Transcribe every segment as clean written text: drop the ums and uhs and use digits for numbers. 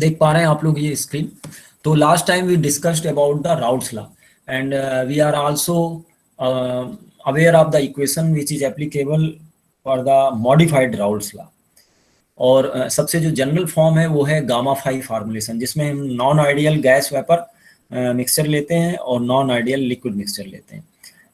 देख पा रहे हैं आप लोग ये स्क्रीन। तो last time we discussed about the Raoult's law and we are also aware of the equation which is applicable for the modified Raoult's law. और सबसे जो जनरल फॉर्म है वो है गामा फाई फार्मूलेशन, जिसमें हम non ideal gas vapour mixture लेते हैं और नॉन आइडियल लिक्विड मिक्सचर लेते हैं।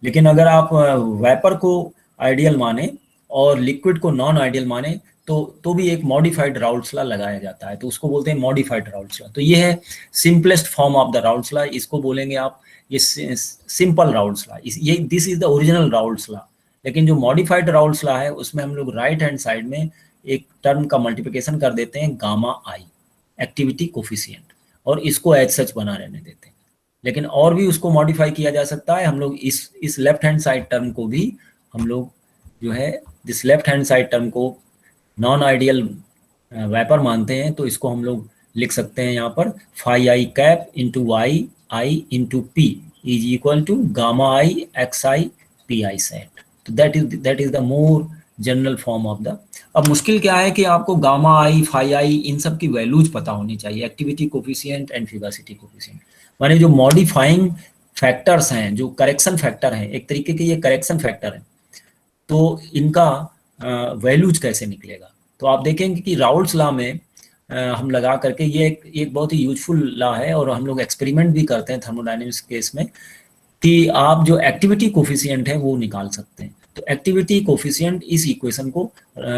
लेकिन अगर आप वेपर को आइडियल माने और लिक्विड को नॉन आइडियल माने तो भी एक मॉडिफाइड राउट्स लॉ लगाया जाता है, तो उसको बोलते हैं मॉडिफाइड राउट्स लॉ। तो ये है simplest form of the Raoult's law, इसको बोलेंगे आप ये सिंपल राउट्स लॉ। ये this is the original routes law. लेकिन जो मॉडिफाइड राउट्स लॉ है उसमें हम लोग राइट हैंड साइड में एक टर्म का मल्टीप्लिकेशन कर देते हैं गामा आई, एक्टिविटी कोफिशिएंट, और इसको एज सच बना रहने देते हैं। लेकिन और भी उसको मॉडिफाई किया जा सकता है। हम लोग इस लेफ्ट हैंड साइड टर्म को भी हम लोग जो है this left hand side term को नॉन आइडियल वेपर मानते हैं, तो इसको हम लोग लिख सकते हैं यहाँ पर phi i cap into y i into P is equal to gamma i x i P i sat. तो that is the more general form of the. अब मुश्किल क्या है कि आपको गामा आई फाई आई इन सब की वैल्यूज पता होनी चाहिए, एक्टिविटी कोफिशिएंट एंड फिगासिटी कोफिशिएंट, माने जो मॉडिफाइंग फैक्टर्स हैं, जो करेक्शन फैक्टर हैं, एक तरीके के ये करेक्शन फैक्टर हैं, तो इनका वैल्यूज कैसे निकलेगा। तो आप देखेंगे कि राउल्ट्स लॉ में हम लगा करके ये एक बहुत ही यूजफुल लॉ है, और हम लोग एक्सपेरिमेंट भी करते हैं थर्मोडायनेमिक्स केस में कि आप जो एक्टिविटी कोफिशिएंट है वो निकाल सकते हैं। तो एक्टिविटी कोफिशिएंट इस इक्वेशन को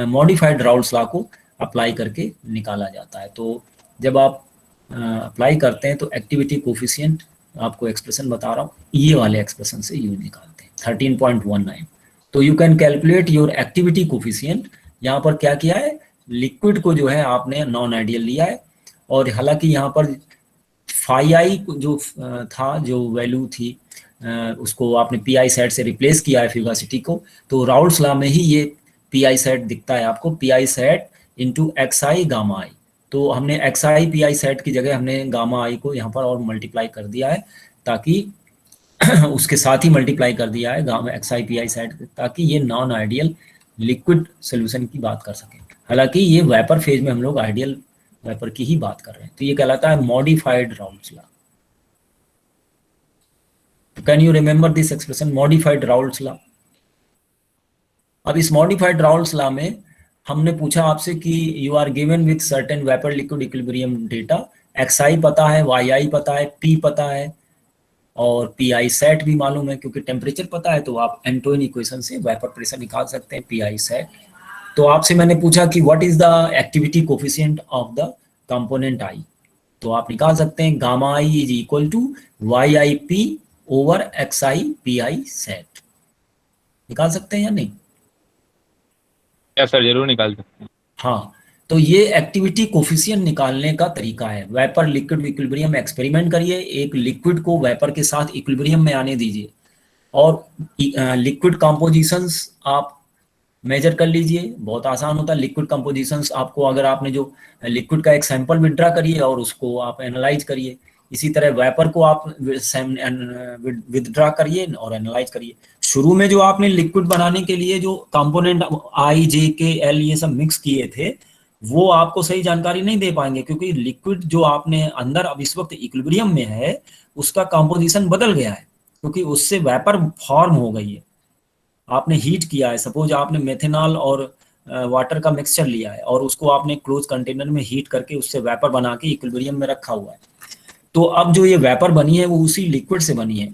मॉडिफाइड राउल्ट्स लॉ को अप्लाई करके निकाला जाता है। तो जब आप अप्लाई करते हैं तो एक्टिविटी कोफिशिएंट, आपको एक्सप्रेशन बता रहा हूँ, ये वाले एक्सप्रेशन से यू निकालते हैं 13.19। तो you can calculate your activity coefficient. यहाँ पर क्या किया है, लिक्विड को जो है आपने नॉन आइडियल लिया है, और हालांकि यहाँ पर फाई आई जो था, जो वैल्यू थी, उसको आपने पी आई सेट से रिप्लेस किया है फिगासिटी को। तो राउल्ट्स लॉ में ही ये पी आई सेट दिखता है आपको, P i set into x I gamma आई। तो हमने x i P i set की जगह हमने गामा आई को यहाँ पर और मल्टीप्लाई कर दिया है, ताकि उसके साथ ही मल्टीप्लाई कर दिया है gamma x i P i set, ताकि ये नॉन आइडियल लिक्विड सोल्यूशन की बात कर सकें। हालांकि ये वेपर फेज में हम लोग आइडियल वेपर की ही बात कर रहे हैं। तो ये कहलाता है modified Raoult's law. Can you remember this expression, modified Raoult's law. अब इस मॉडिफाइड राउल्ट्स लॉ में हमने पूछा आपसे कि you are given with certain vapour liquid equilibrium data, x i पता है, वाई आई पता है, पी पता है, और पी आई सेट भी मालूम है, क्योंकि टेम्परेचर पता है तो आप एंटोइन इक्वेशन से वेपर प्रेशर निकाल सकते हैं, पी आई सेट। तो आपसे मैंने पूछा कि what is the activity coefficient of the component i, तो आप निकाल सकते हैं gamma i is equal to y i P over x i P i sat. निकाल सकते हैं या नहीं? क्या सर, जरूर निकाल सकते हैं। हाँ, तो ये एक्टिविटी कोफिशिएंट निकालने का तरीका है। वेपर लिक्विड इक्विलिब्रियम में एक्सपेरिमेंट करिए, एक लिक्विड को वेपर के साथ इक्विलिब्रियम में आने दीजिए, और लिक्विड कंपोजिशंस आप मेजर कर लीजिए। बहुत आसान होता है लिक्विड कंपोजिशंस आपको, अगर आपने जो लिक्विड का एक सैंपल विड्रा करिए और उसको आप एनालाइज करिए, इसी तरह वेपर को आप विदड्रा करिए और एनालाइज करिए। शुरू में जो आपने लिक्विड बनाने के लिए जो कंपोनेंट आई जे के एल ये सब मिक्स किए थे, वो आपको सही जानकारी नहीं दे पाएंगे, क्योंकि लिक्विड जो आपने अंदर अब इस वक्त इक्विलिब्रियम में है उसका कंपोजिशन बदल गया है, क्योंकि उससे वेपर फॉर्म हो गई है। आपने हीट किया है, सपोज आपने मेथेनॉल और वाटर का मिक्सचर लिया है और उसको आपने क्लोज कंटेनर में हीट करके उससे वेपर बना के इक्विलिब्रियम में रखा हुआ है। तो अब जो ये वेपर बनी है वो उसी लिक्विड से बनी है।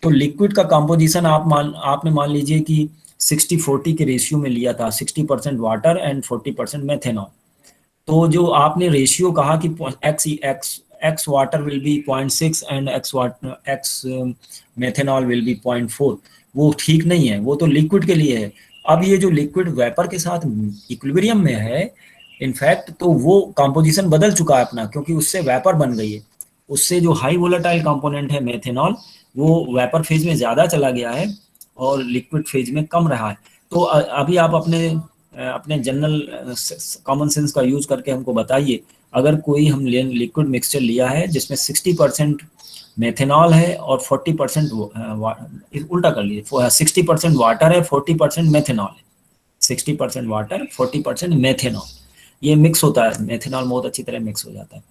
तो लिक्विड का कंपोजिशन आपने मान लीजिए कि 60-40 के रेशियो में लिया था, 60% वाटर एंड 40% मेथेनॉल। तो जो आपने रेशियो कहा कि x water will be 0.6 and x methanol will B 0.4, वो ठीक नहीं है, वो तो लिक्विड के लिए है। अब ये जो लिक्विड वेपर के साथ इक्विलिब्रियम में है, इनफैक्ट तो वो कंपोजिशन बदल चुका है अपना, क्योंकि उससे वेपर बन गई है। उससे जो हाई वोलेटाइल कंपोनेंट है मेथेनॉल, वो वेपर फेज में ज़्यादा चला गया है और लिक्विड फेज में कम रहा है। तो अभी आप अपने जनरल कॉमन सेंस का यूज करके हमको बताइए, अगर कोई हम लिक्विड मिक्सचर लिया है जिसमें 60% मेथेनॉल है और 40% उल्टा कर लिए, 60% वाटर है, 40% मेथेनॉल है, 60% वाटर 40% मेथेनॉल, ये मिक्स होता है, मेथेनॉल बहुत अच्छी तरह मिक्स हो जाता है।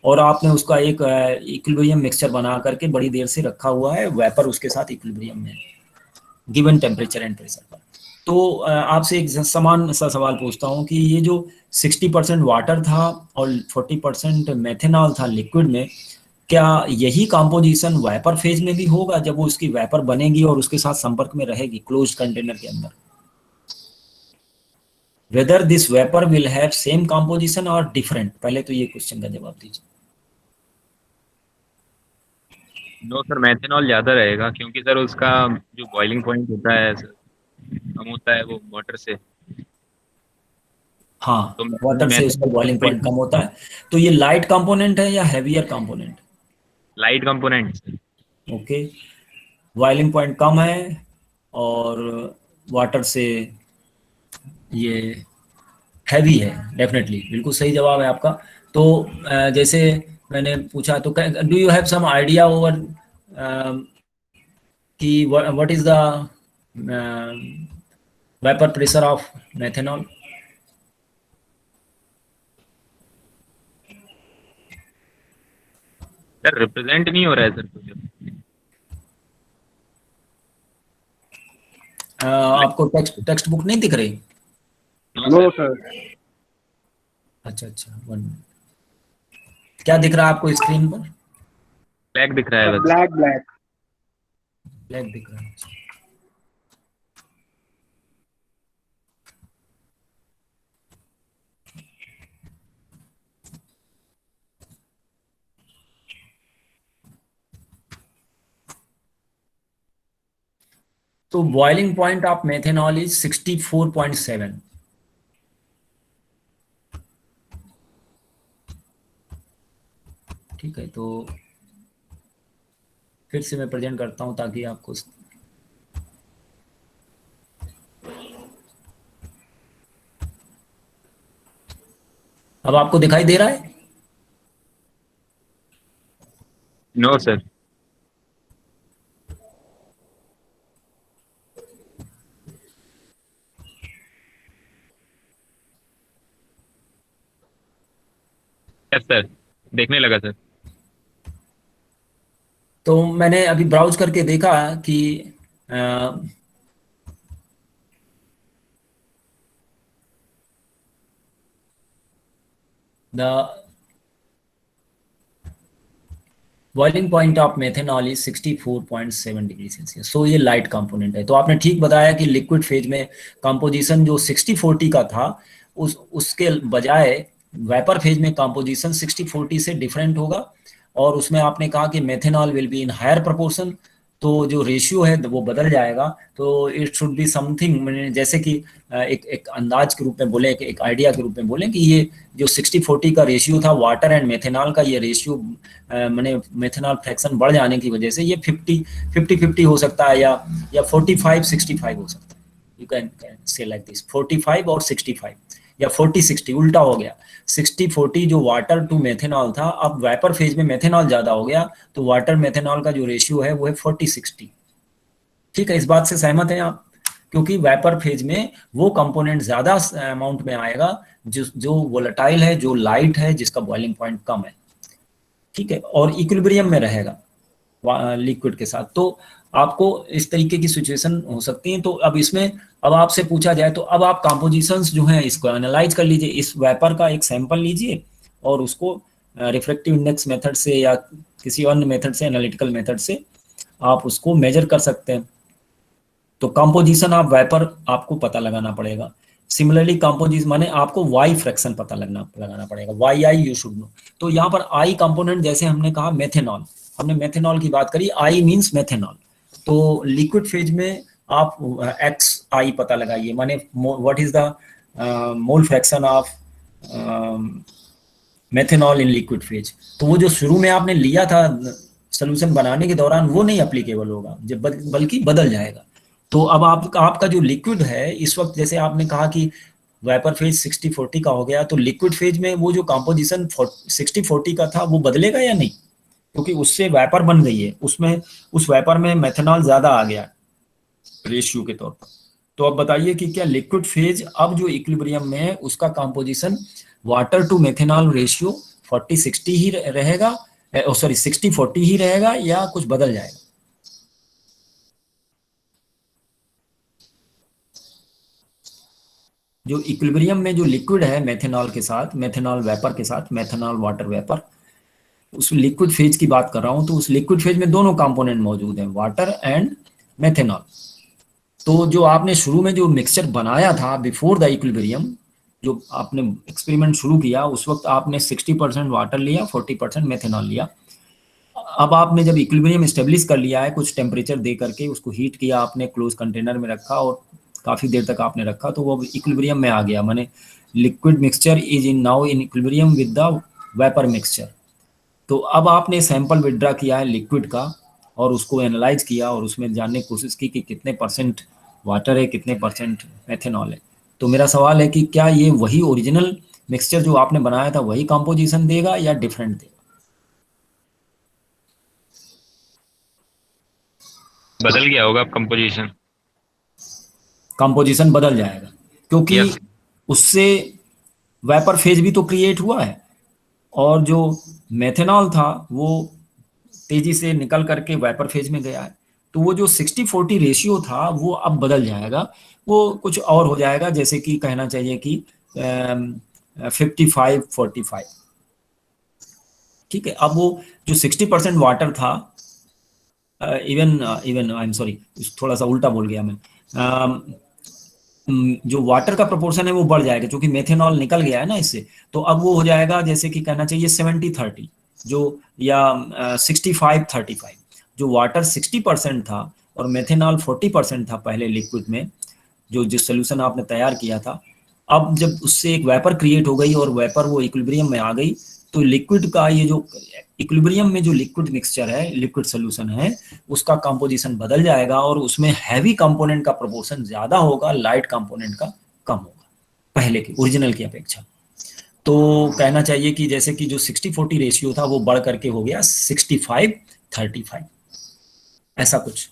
और आपने उसका एक इक्विलिब्रियम मिक्सचर बना करके बड़ी देर से रखा हुआ है, वेपर उसके साथ इक्विलिब्रियम में गिवन टेम्परेचर एंड प्रेशर पर। तो आपसे एक समान सा सवाल पूछता हूँ कि ये जो 60% वाटर था और 40% मेथेनॉल था लिक्विड में, क्या यही कॉम्पोजिशन वेपर फेज में भी होगा जब वो उसकी वेपर बनेगी और उसके साथ संपर्क में रहेगी क्लोज्ड कंटेनर के अंदर? Whether this vapour will have same composition और डिफरेंट, पहले तो ये क्वेश्चन का जवाब दीजिए। नो सर, मेथेनॉल ज़्यादा रहेगा, क्योंकि सर उसका जो बॉइलिंग पॉइंट होता है सर, कम होता है वो वाटर से। हाँ, तो वाटर से उसका बॉइलिंग पॉइंट कम मेथेनॉल होता है। तो ये लाइट कंपोनेंट है या heavier component? Light component. Okay, boiling point कम है और वाटर से ये हैवी है, डेफिनेटली बिल्कुल सही जवाब है आपका। तो जैसे मैंने पूछा, तो do you have some idea over कि what is the vapour pressure of methanol? Sir represent नहीं हो रहा है सर कुछ। आपको टेक्स्ट बुक नहीं दिख रही? No sir. अच्छा अच्छा, 1 मिनट। क्या दिख रहा है आपको स्क्रीन पर? ब्लैक दिख रहा है बस। Black black. ब्लैक दिख रहा है। तो boiling point of methanol is 64.7। ठीक है, तो फिर से मैं प्रेजेंट करता हूं ताकि आपको, अब आपको दिखाई दे रहा है? No sir. यस सर, देखने लगा सर। तो मैंने अभी ब्राउज करके देखा कि the boiling point of methanol is 64.7 degree Celsius. So ये लाइट कंपोनेंट है। तो आपने ठीक बताया कि लिक्विड फेज में कंपोजिशन जो 60-40 का था, उसके बजाय वेपर फेज में कंपोजिशन 60-40 से डिफरेंट होगा। और उसमें आपने कहा कि methanol will be in higher proportion, तो जो रेशियो है वो बदल जाएगा। तो इट शुड बी समथिंग, जैसे कि एक एक अंदाज के रूप में बोले, एक आइडिया के रूप में बोले कि ये जो 60-40 का रेशियो था वाटर एंड मेथेनॉल का, ये रेशियो मैंने मेथेनॉल फ्रैक्शन बढ़ जाने की वजह से ये 50-50 हो सकता है, या 45-65 हो सकता है। You can say like this 45 और 65, या 40-60 उल्टा हो गया। 60-40 जो वाटर टू मेथेनॉल था, अब वेपर फेज में मेथेनॉल ज्यादा हो गया, तो वाटर मेथेनॉल का जो रेशियो है वो है 40-60। ठीक है, इस बात से सहमत हैं आप? क्योंकि वेपर फेज में वो कंपोनेंट ज्यादा अमाउंट में आएगा जो वोलेटाइल है, जो लाइट है, जिसका बॉइलिंग पॉइंट कम है। ठीक है, और इक्विलिब्रियम में रहेगा लिक्विड के साथ। तो आपको इस तरीके की सिचुएशन हो सकती है। तो अब इसमें, अब आपसे पूछा जाए तो अब आप कंपोजिशंस जो हैं इसको एनालाइज कर लीजिए। इस वेपर का एक सैंपल लीजिए और उसको रिफ्रैक्टिव इंडेक्स मेथड से या किसी अन्य मेथड से, एनालिटिकल मेथड से आप उसको मेजर कर सकते हैं। तो कंपोजिशन ऑफ वेपर आपको पता लगाना पड़ेगा। सिमिलरली कंपोजिशन माने आपको वाई फ्रैक्शन पता लगाना पड़ेगा, y i you should know. तो यहाँ पर आई कंपोनेंट, जैसे हमने कहा मेथेनॉल, हमने मेथेनॉल की बात करी, आई मींस मेथेनॉल। तो लिक्विड फेज में आप एक्स आई पता लगाइए, माने what is the mole fraction of methanol in liquid phase. तो वो जो शुरू में आपने लिया था सोल्यूशन बनाने के दौरान, वो नहीं अप्लीकेबल होगा, जब बल्कि बदल जाएगा। तो अब आपका जो लिक्विड है इस वक्त, जैसे आपने कहा कि वेपर फेज 60-40 का हो गया, तो लिक्विड फेज में वो जो कंपोजिशन 60-40 का था वो बदलेगा या नहीं? क्योंकि उससे वेपर बन गई है, उसमें उस वेपर में मेथेनॉल ज्यादा आ गया रेशियो के तौर पर। तो अब बताइए कि क्या लिक्विड फेज अब जो इक्विलिब्रियम में है उसका composition water to methanol ratio 40-60 ही रहेगा, सॉरी 60-40 ही रहेगा या कुछ बदल जाएगा? जो इक्विलिब्रियम में जो लिक्विड है मेथनॉल के साथ, मेथनॉल वेपर के साथ, मेथनॉल वाटर वेपर, उस लिक्विड फेज की बात कर रहा हूं, तो उस लिक्विड फेज में दोनों कंपोनेंट मौजूद हैं, वाटर एंड मेथनॉल। तो जो आपने शुरू में जो मिक्सचर बनाया था बिफोर द इक्विलिब्रियम, जो आपने एक्सपेरिमेंट शुरू किया, उस वक्त आपने 60% वाटर लिया, 40% मेथनॉल लिया। अब आपने जब इक्विलिब्रियम स्टेब्लिश कर लिया है, कुछ टेम्परेचर दे करके उसको हीट किया, आपने क्लोज कंटेनर में रखा और काफी देर तक आपने रखा, तो वो इक्विलिब्रियम में आ गया, माने liquid mixture is in now in equilibrium with the vapour mixture. तो अब आपने सैंपल विड्रा किया है लिक्विड का और उसको एनालाइज किया और उसमें जानने की कोशिश की कि कितने परसेंट वाटर है, कितने परसेंट मेथनॉल है। तो मेरा सवाल है कि क्या ये वही ओरिजिनल मिक्सचर जो आपने बनाया था वही कंपोजिशन देगा या डिफरेंट देगा? बदल गया होगा कंपोजिशन। कंपोजिशन बदल जाएगा क्योंकि Yes. उससे वेपर फेज भी तो क्रिएट हुआ है और जो मेथनॉल था वो तेजी से निकल करके वेपर फेज में गया है। तो वो जो 60-40 रेशियो था वो अब बदल जाएगा, वो कुछ और हो जाएगा, जैसे कि कहना चाहिए कि 55-45। ठीक है। अब वो जो 60% वाटर था, इवन आई एम सॉरी, थोड़ा सा उल्टा बोल गया मैं, जो वाटर का प्रोपोर्शन है वो बढ़ जाएगा क्योंकि मेथनॉल निकल गया है ना इससे। तो अब वो हो जाएगा जैसे कि कहना चाहिए 70-30 जो, या 65-35। जो वाटर 60% था और मेथनॉल 40% था पहले लिक्विड में, जो जिस सोल्यूशन आपने तैयार किया था, अब जब उससे एक वेपर क्रिएट हो गई और वेपर वो इक्विलिब्रियम में आ गई, तो लिक्विड का ये जो इक्विलिब्रियम में जो लिक्विड मिक्सचर है, लिक्विड सोल्यूशन है, उसका कंपोजिशन बदल जाएगा और उसमें हैवी कंपोनेंट का प्रोपोर्शन ज्यादा होगा, लाइट कंपोनेंट का कम होगा पहले की ओरिजिनल की अपेक्षा। तो कहना चाहिए कि जैसे कि जो 60-40 रेशियो था वो बढ़ करके हो गया 65-35, ऐसा कुछ।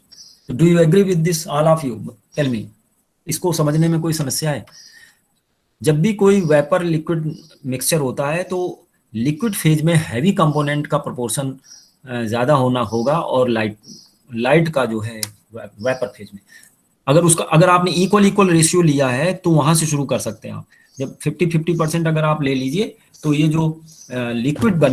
Do you agree with this all of you? Tell me, इसको समझने में कोई समस्या है? जब भी कोई वेपर लिक्विड मिक्सचर होता है तो लिक्विड फेज में हैवी कंपोनेंट का प्रोपोर्शन ज्यादा होना होगा और लाइट का जो है वेपर फेज में, अगर आपने इक्वल रेशियो लिया है तो वहां से शुरू कर सकते हैं आप। जब 50-50% अगर आप ले लीजिए तो ये जो लिक्विड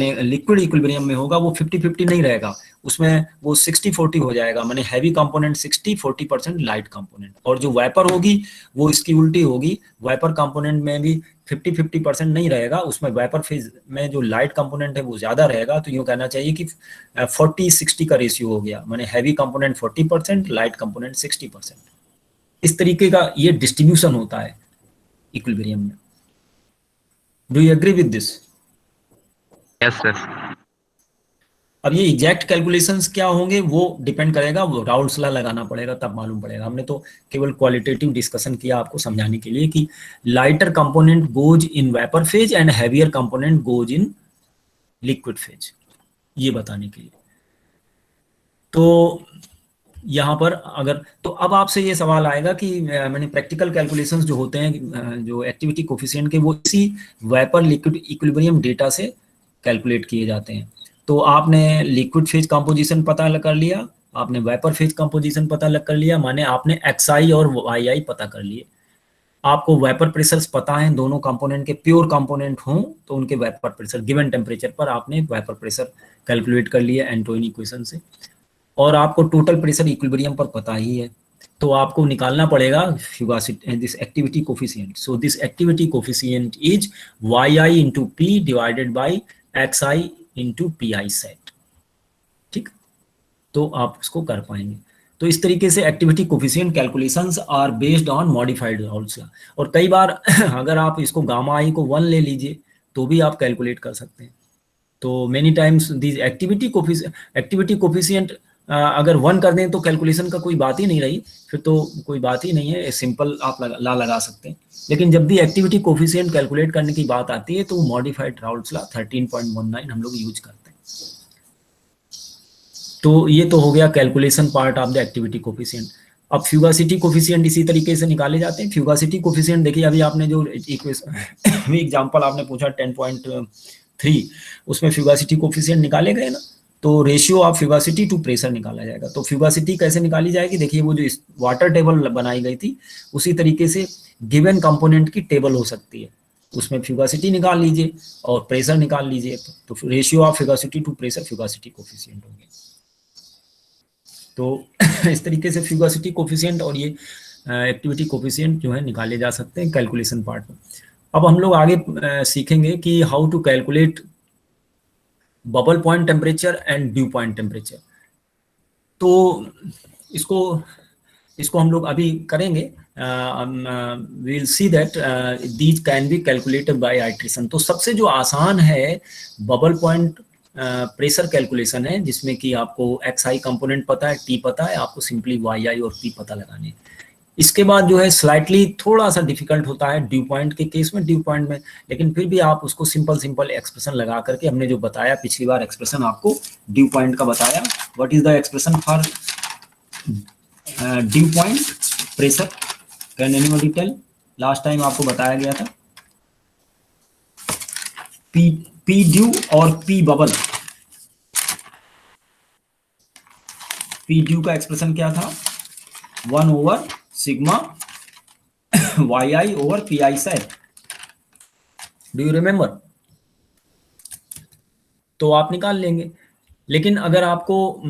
इक्विलिब्रियम में होगा वो 50-50 नहीं रहेगा, उसमें वो 60-40 हो जाएगा, माने हैवी कंपोनेंट 60-40% लाइट कंपोनेंट। और जो वेपर होगी वो इसकी उल्टी होगी, वेपर कंपोनेंट में भी 50-50% नहीं रहेगा, उसमें वेपर फेज में जो लाइट कंपोनेंट है वो ज्यादा रहेगा। तो यूँ कहना चाहिए कि 40-60 का रेशियो हो गया, माने हैवी कंपोनेंट 40%, लाइट कंपोनेंट 60%। इस तरीके का ये डिस्ट्रीब्यूशन होता है इक्विलिब्रियम में। Do you agree with this? Yes sir. अब ये एग्जैक्ट कैलकुलेशंस क्या होंगे वो डिपेंड करेगा, वो राउल्स लॉ लगाना पड़ेगा तब मालूम पड़ेगा। हमने तो केवल क्वालिटेटिव डिस्कशन किया आपको समझाने के लिए कि lighter component goes in vapour phase and heavier component goes in liquid phase, ये बताने के लिए। तो यहाँ पर अगर तो अब आपसे ये सवाल आएगा कि मैंने प्रैक्टिकल कैलकुलेशंस जो होते हैं जो एक्टिविटी कोफिशिएंट के, वो इसी वेपर लिक्विड इक्विलिब्रियम डेटा से कैलकुलेट किए जाते हैं। तो आपने लिक्विड फेज कंपोजिशन पता कर लिया, आपने वेपर फेज कंपोजिशन पता कर लिया, माने आपने XI और YI पता कर लिए। आपको वेपर प्रेशर्स पता है, दोनों कंपोनेंट के प्योर कंपोनेंट हों तो उनके वेपर प्रेशर गिवन टेम्परेचर पर आपने वेपर प्रेशर कैलकुलेट कर लिया एंटोइन इक्वेशन से, और आपको टोटल प्रेशर इक्विलिब्रियम पर पता ही है। तो आपको निकालना पड़ेगा fugacity, this activity coefficient. So this activity coefficient is YI into P divided by XI into PI sat. ठीक, तो आप उसको कर पाएंगे। तो इस तरीके से activity coefficient calculations are based on modified Raoult's law. और कई बार अगर आप इसको गामा आई को 1 ले लीजिए तो भी आप कैलकुलेट कर सकते हैं। तो many times this activity coefficient अगर 1 कर दें तो कैलकुलेशन का कोई बात ही नहीं रही, फिर तो कोई बात ही नहीं है, सिंपल आप ला लगा सकते हैं। लेकिन जब भी एक्टिविटी कोफिशिएंट कैलकुलेट करने की बात आती है तो मॉडिफाइड राउल्स लॉ 13.19 हम लोग यूज करते हैं। तो ये तो हो गया calculation part of the activity coefficient. अब फ्यूगासिटी कोफिशिएंट इसी तरीके से निकाले जाते हैं। फ्यूगासिटी कोफिशिएंट देखिए, अभी आपने जो एग्जांपल आपने पूछा 3, उसमें फ्यूगासिटी कोफिशिएंट निकाले गए ना, तो ratio of fugacity to pressure निकाला जाएगा। तो फ्यूगासिटी कैसे निकाली जाएगी, देखिए वो जो वाटर टेबल बनाई गई थी उसी तरीके से गिवन कंपोनेंट की टेबल हो सकती है, उसमें फ्यूगासिटी निकाल लीजिए और प्रेशर निकाल लीजिए, तो ratio of fugacity to pressure fugacity coefficient होगी। तो इस तरीके से फ्यूगासिटी कोफिशिएंट और ये एक्टिविटी कोफिशिएंट जो है निकाले जा सकते हैं कैलकुलेशन पार्ट में। अब हम लोग आगे सीखेंगे कि how to calculate bubble point temperature and dew point temperature. तो इसको हम लोग अभी करेंगे। We will see that these can be calculated by iteration. तो सबसे जो आसान है बबल पॉइंट प्रेशर कैलकुलेशन है, जिसमें कि आपको एक्स आई कंपोनेंट पता है, टी पता है, आपको सिंपली वाई आई और पी पता लगाने हैं। इसके बाद जो है स्लाइटली थोड़ा सा डिफिकल्ट होता है ड्यू पॉइंट के केस में, ड्यू पॉइंट में, लेकिन फिर भी आप उसको सिंपल एक्सप्रेशन लगा करके, हमने जो बताया पिछली बार एक्सप्रेशन आपको ड्यू पॉइंट का बताया, what is the expression for dew point pressure, can anybody tell? Last time आपको बताया गया था पी ड्यू और पी बबल। पी ड्यू का एक्सप्रेशन क्या था? 1 over sigma y i over P i sat. Do you remember? तो आप निकाल लेंगे, लेकिन अगर आपको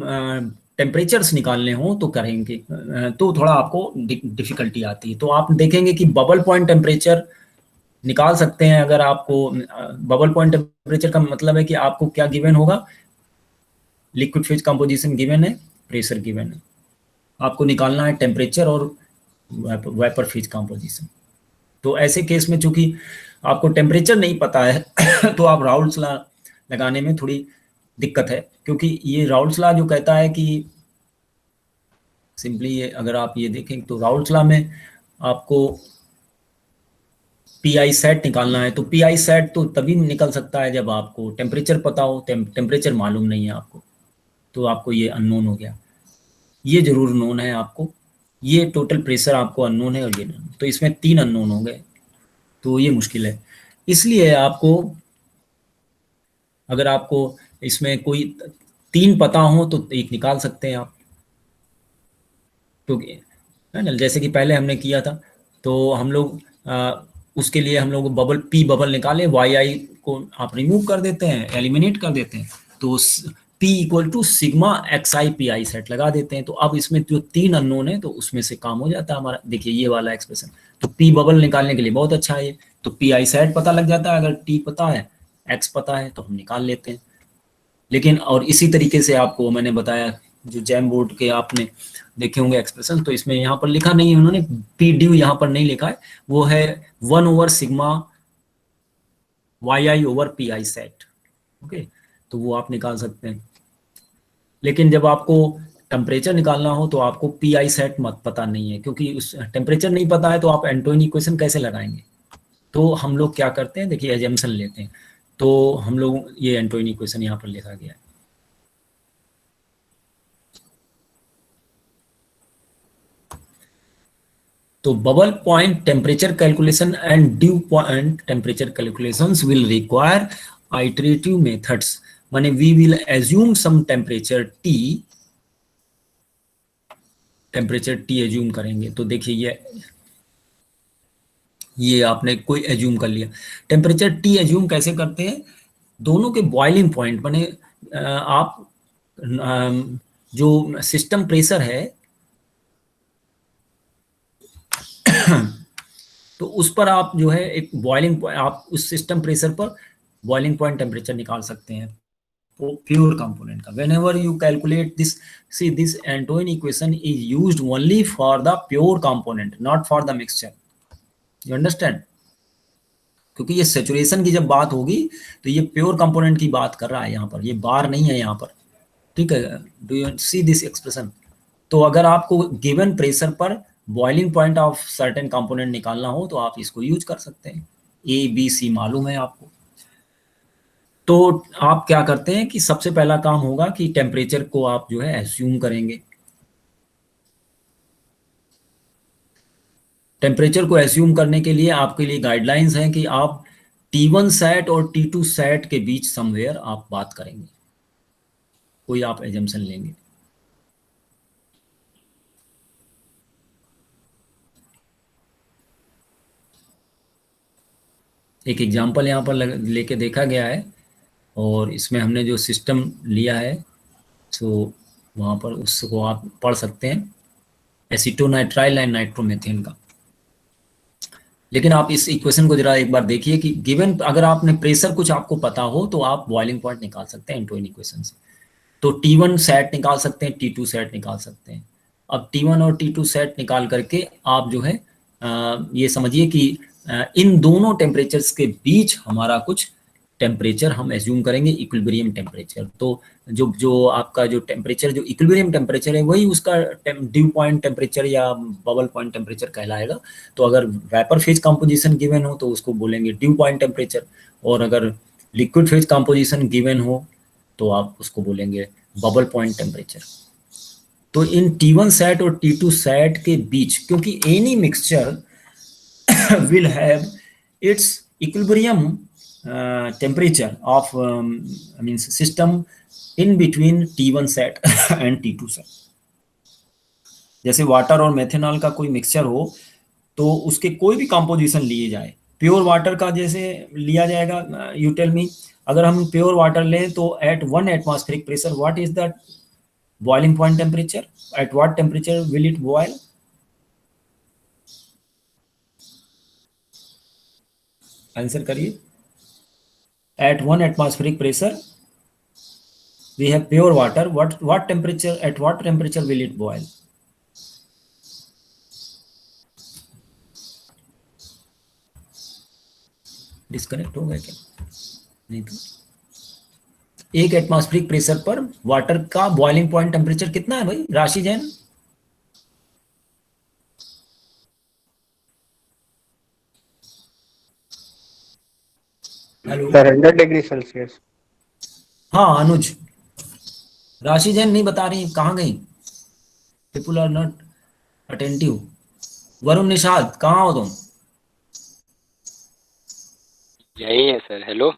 टेम्परेचर्स निकालने हो तो करेंगे तो थोड़ा आपको डिफिकल्टी आती है। तो आप देखेंगे कि बबल पॉइंट टेम्परेचर निकाल सकते हैं। अगर आपको बबल पॉइंट टेम्परेचर का मतलब है कि आपको क्या गिवन होगा, लिक्विड फेज कंपोजिशन गिवन है, प्रेशर गिवन है, आपको निकालना है टेम्परेचर और वेपर फेज कंपोजिशन। तो ऐसे केस में चूंकि आपको टेम्परेचर नहीं पता है तो आप राउल्ट्स लॉ लगाने में थोड़ी दिक्कत है, क्योंकि ये राउल्ट्स लॉ जो कहता है कि सिंपली ये अगर आप ये देखें तो राउल्ट्स लॉ में आपको पी आई सेट निकालना है। तो पी आई सेट तो तभी निकल सकता है जब आपको टेम्परेचर पता हो। टेम्परेचर मालूम नहीं है आपको, तो आपको ये अननोन हो गया। ये जरूर नोन है आपको, ये टोटल प्रेशर आपको अननोन है और ये नोन, तो इसमें 3 अननोन हो गए, तो ये मुश्किल है। इसलिए आपको अगर आपको इसमें कोई 3 पता हो तो एक निकाल सकते हैं आप, तो है ना, जैसे कि पहले हमने किया था। तो हम लोग उसके लिए हम लोग पी बबल निकाले, वाई आई को आप रिमूव कर देते हैं, एलिमिनेट कर देते हैं, तो P equal to sigma x i P i sat लगा देते हैं। तो अब इसमें जो 3 अननोन है तो उसमें से काम हो जाता है हमारा। देखिए ये वाला एक्सप्रेशन, तो P बबल निकालने के लिए बहुत अच्छा है। तो पी आई सेट पता लग जाता है, अगर T पता है, X पता है तो हम निकाल लेते हैं। लेकिन और इसी तरीके से आपको मैंने बताया, जो जैम बोर्ड के आपने देखे होंगे एक्सप्रेशन, तो इसमें यहाँ पर लिखा नहीं है उन्होंने, पी ड्यू यहाँ पर नहीं लिखा है, वो है 1 over sigma y i over P i sat. Okay, तो वो आप निकाल सकते हैं। लेकिन जब आपको टेम्परेचर निकालना हो तो आपको पी आई सेट मत पता नहीं है, क्योंकि उस टेम्परेचर नहीं पता है तो आप एंटोइन इक्वेशन कैसे लगाएंगे। तो हम लोग क्या करते हैं, देखिए एजम्पशन लेते हैं। तो हम लोग ये एंटोइन इक्वेशन यहाँ पर लिखा गया है। तो bubble point temperature calculation and dew point temperature calculations will require iterative methods. माने we will assume some temperature T assume करेंगे। तो देखिए ये आपने कोई assume कर लिया। टेम्परेचर T assume कैसे करते हैं, दोनों के बॉइलिंग पॉइंट, माने आप जो सिस्टम प्रेशर है तो उस पर आप जो है एक बॉइलिंग, आप उस सिस्टम प्रेशर पर बॉइलिंग पॉइंट टेम्परेचर निकाल सकते हैं प्योर कंपोनेंट का। Whenever you calculate this, see this Antoine equation is used only for the pure component, not for the mixture. You understand? क्योंकि ये सैचुरेशन की जब बात होगी तो ये प्योर कंपोनेंट की बात कर रहा है, यहाँ पर ये बार नहीं है यहाँ पर, ठीक है। Do you see this expression? तो अगर आपको गिवन प्रेशर पर boiling point of certain component निकालना हो तो आप इसको यूज कर सकते हैं। ए बी सी मालूम है आपको, तो आप क्या करते हैं कि सबसे पहला काम होगा कि टेम्परेचर को आप जो है एज्यूम करेंगे। टेम्परेचर को एज्यूम करने के लिए आपके लिए गाइडलाइंस हैं कि आप T1 सेट और T2 सेट के बीच समवेयर आप बात करेंगे, कोई आप एजम्पशन लेंगे। एक एग्जांपल यहाँ पर लेके देखा गया है और इसमें हमने जो सिस्टम लिया है सो वहाँ पर उसको आप पढ़ सकते हैं, एसीटोनाइट्राइल एंड नाइट्रोमेथेन का। लेकिन आप इस इक्वेशन को जरा एक बार देखिए कि गिवन अगर आपने प्रेशर कुछ आपको पता हो तो आप बॉइलिंग पॉइंट निकाल सकते हैं एंटोइन इक्वेशन से। तो T1 सेट निकाल सकते हैं, T2 सेट निकाल सकते हैं। अब T1 और T2 सेट निकाल करके आप जो है ये समझिए कि इन दोनों टेम्परेचर्स के बीच हमारा कुछ टेम्परेचर हम एज्यूम करेंगे इक्विलिब्रियम टेम्परेचर। तो जो आपका जो टेम्परेचर जो इक्विलिब्रियम टेम्परेचर है वही उसका ड्यू पॉइंट टेम्परेचर या बबल पॉइंट टेम्परेचर कहलाएगा। तो अगर वेपर फेज कंपोजिशन गिवन हो तो उसको बोलेंगे ड्यू पॉइंट टेम्परेचर, और अगर लिक्विड फेज कंपोजिशन गिवन हो तो आप उसको बोलेंगे बबल पॉइंट टेम्परेचर। तो इन T1 सेट और T2 सेट के बीच, क्योंकि any mixture will have its equilibrium temperature of means system in between T1 set and T2 set। जैसे वाटर और मेथेनॉल का कोई मिक्सचर हो तो उसके कोई भी कंपोजिशन लिए जाए, प्योर वाटर का जैसे लिया जाएगा, यू टेल मी, अगर हम प्योर वाटर लें तो at 1 atmospheric pressure what is the boiling point temperature, at what temperature will it boil? Answer करिए। At 1 atmospheric pressure we have pure water, what temperature, at what temperature will it boil? Disconnect हो गया क्या? नहीं तो एक atmospheric pressure पर water का boiling point temperature कितना है भाई Rashi Jain? Hello sir 100 degree Celsius. हाँ अनुज, राशि जैन नहीं बता रही, कहाँ गई? People are not attentive. Varun Nishad कहाँ हो तुम? यही है सर। हेलो।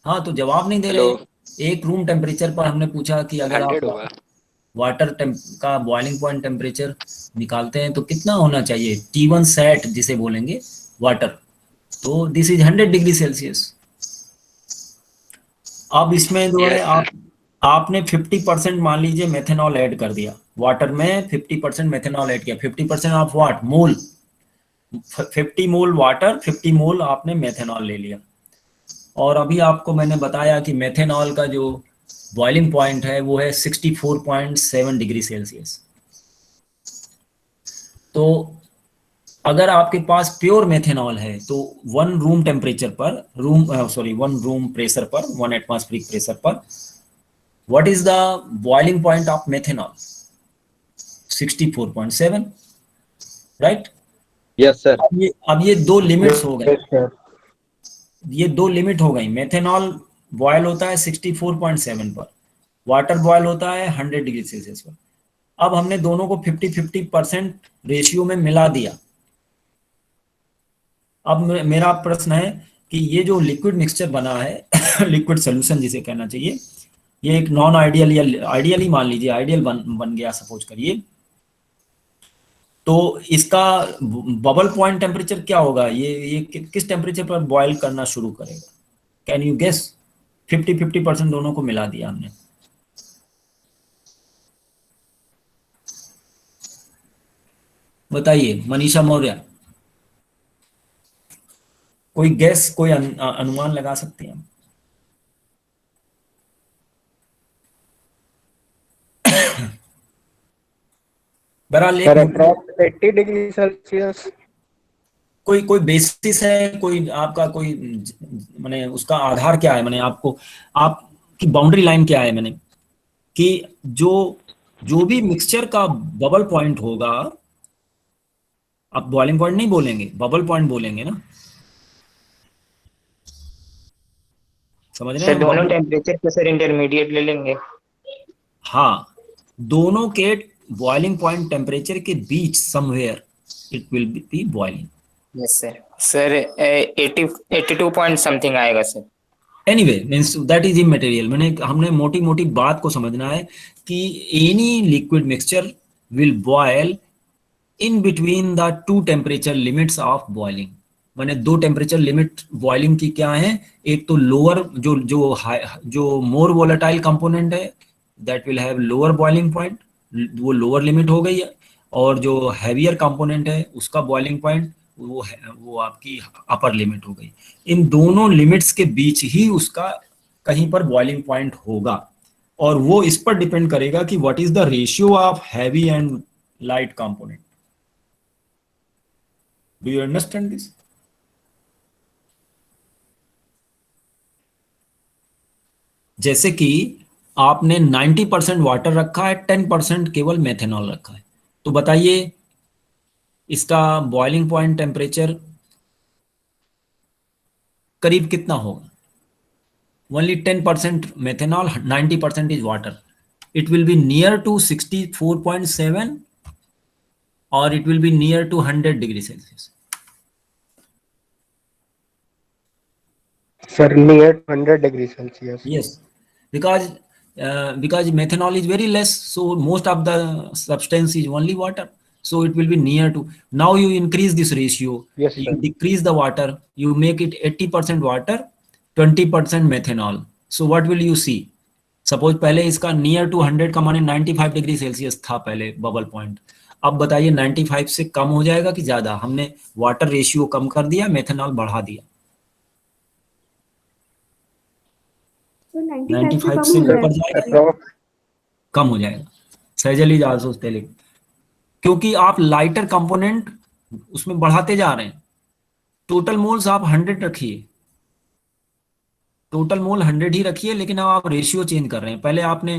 हाँ तो जवाब नहीं दे हेलो। रहे। एक रूम टेम्परेचर पर हमने पूछा कि अगर 100 आप होगा। वाटर का बॉइलिंग पॉइंट टेम्परेचर निकालते हैं तो कितना होना चाहिए? T1 सेट जिसे बोलेंगे वाटर, तो दिस इज 100 डिग्री सेल्सियस। अब इसमें जो है आपने 50% मान लीजिए मेथेनॉल ऐड कर दिया वाटर में, 50% मेथेनॉल ऐड किया, 50% of what? Mole. 50 mole water, 50 मोल आपने मेथेनॉल ले लिया। और अभी आपको मैंने बताया कि मेथेनॉल का जो बॉइलिंग पॉइंट है वो है 64.7 डिग्री सेल्सियस। तो अगर आपके पास प्योर मेथेनॉल है तो 1 रूम टेम्परेचर पर 1 रूम प्रेशर पर, 1 एटमॉस्फेरिक प्रेशर पर what is the boiling point of methanol? 64.7, right? Yes sir. अब ये दो लिमिट्स हो गए, यस सर। ये दो लिमिट हो गई। मेथेनॉल बॉयल होता है 64.7 पर, वाटर बॉयल होता है 100 डिग्री सेल्सियस पर। अब हमने दोनों को 50-50% रेशियो में मिला दिया। अब मेरा प्रश्न है कि ये जो लिक्विड मिक्सचर बना है लिक्विड सोल्यूशन जिसे कहना चाहिए, ये एक नॉन आइडियल या आइडियली मान लीजिए आइडियल बन गया सपोज करिए, तो इसका बबल पॉइंट टेम्परेचर क्या होगा? ये किस टेम्परेचर पर बॉयल करना शुरू करेगा? Can you guess? 50-50% दोनों को मिला दिया हमने। बताइए मनीषा मौर्य, कोई गेस, कोई अनुमान लगा सकते हैं? बहरहाल सर अप्रॉक्स 80 डिग्री सेल्सियस। कोई बेसिस है, कोई आपका कोई माने उसका आधार क्या है? माने आपको आपकी बाउंड्री लाइन क्या है? माने कि जो भी मिक्सचर का बबल पॉइंट होगा, आप बॉइलिंग पॉइंट नहीं बोलेंगे, बबल पॉइंट बोलेंगे ना, समझ रहे सर हैं? दोनों टेम्परेचर के सर इंटरमीडिएट ले लेंगे। हाँ, दोनों के बॉइलिंग पॉइंट टेम्परेचर के बीच somewhere it will be boiling. Yes sir. Sir 82 point something आएगा sir. Anyway means that is immaterial. मैंने हमने मोटी मोटी बात को समझना है कि any liquid mixture will boil in between the two temperature limits of boiling. मैंने दो टेम्परेचर लिमिट बॉइलिंग की क्या है, एक तो लोअर जो मोर वोलेटाइल कंपोनेंट है that will have lower boiling point, वो लोअर लिमिट हो गई है, और जो हैवियर कंपोनेंट है उसका बॉइलिंग पॉइंट वो आपकी अपर लिमिट हो गई। इन दोनों लिमिट्स के बीच ही उसका कहीं पर बॉइलिंग पॉइंट होगा, और वो इस पर डिपेंड करेगा कि what is the ratio of heavy and light component. Do you understand this? जैसे कि आपने 90% वाटर रखा है, 10% केवल मेथेनॉल रखा है, तो बताइए इसका बॉइलिंग पॉइंट टेम्परेचर करीब कितना होगा? Only 10% methanol, 90% is water. It will be near to 64.7 or it will be near to 100 degrees Celsius. Sir, near 100 degrees Celsius. Yes, because methanol is very less, so most of the substance is only water. So it will be near to. Now you increase this ratio. Yes, You sir. decrease the water. You make it 80% water, 20% methanol. So what will you see? Suppose पहले इसका near to 100 का माने 95 degree Celsius था पहले bubble point. अब बताइए 95 से कम हो जाएगा कि ज्यादा? हमने वाटर रेशियो कम कर दिया, मेथेनॉल बढ़ा दिया। तो 95 से 95 कम से हो ऊपर जाएगा। जाएगा या Approx. कम हो जाएगा? सैजल इज आल्सो टेलिंग, क्योंकि आप लाइटर कंपोनेंट उसमें बढ़ाते जा रहे हैं। टोटल मोल्स आप 100 रखिए, टोटल मोल 100 ही रखिए, लेकिन अब आप रेशियो चेंज कर रहे हैं। पहले आपने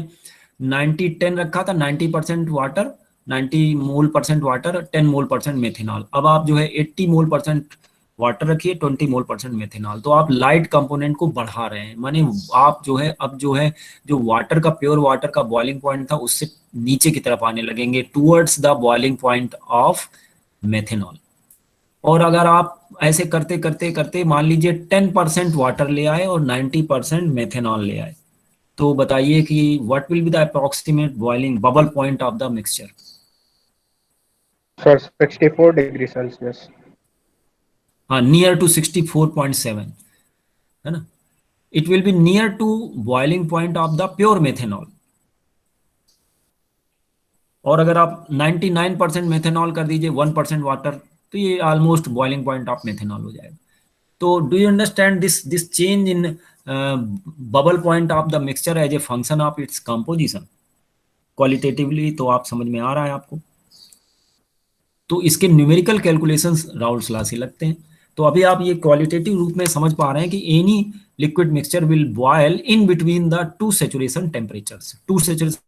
90-10 रखा था, 90% वाटर, 90 मोल परसेंट वाटर, 10 मोल परसेंट मेथेनॉल। अब आप जो है 80 मोल परसेंट वाटर रखिए, 20 मोल परसेंट मेथेनॉल। तो आप लाइट कंपोनेंट को बढ़ा रहे हैं, माने आप जो है अब जो है जो वाटर का प्योर वाटर का बॉइलिंग पॉइंट था उससे नीचे की तरफ आने लगेंगे, towards the boiling point of methanol. और अगर आप ऐसे करते करते करते मान लीजिए 10% वाटर ले आए और 90% मेथेनॉल ले आए, तो बताइए कि what will be the approximate boiling bubble point of the mixture? Sir, 64 degrees Celsius. हाँ, नियर टू 64.7 है ना। It will be near to boiling point of the pure methanol. और अगर आप 99% मेथेनॉल कर दीजिए, 1% वाटर, तो ये almost boiling point of methanol हो जाएगा। तो do you understand this change in bubble point of the mixture as a function of its composition? Qualitatively तो आप समझ में आ रहा है आपको? तो इसके न्यूमेरिकल कैलकुलेशंस राउल सलाह से लगते हैं। तो अभी आप ये क्वालिटेटिव रूप में समझ पा रहे हैं कि any liquid mixture will boil in between the two saturation temperatures. Two saturation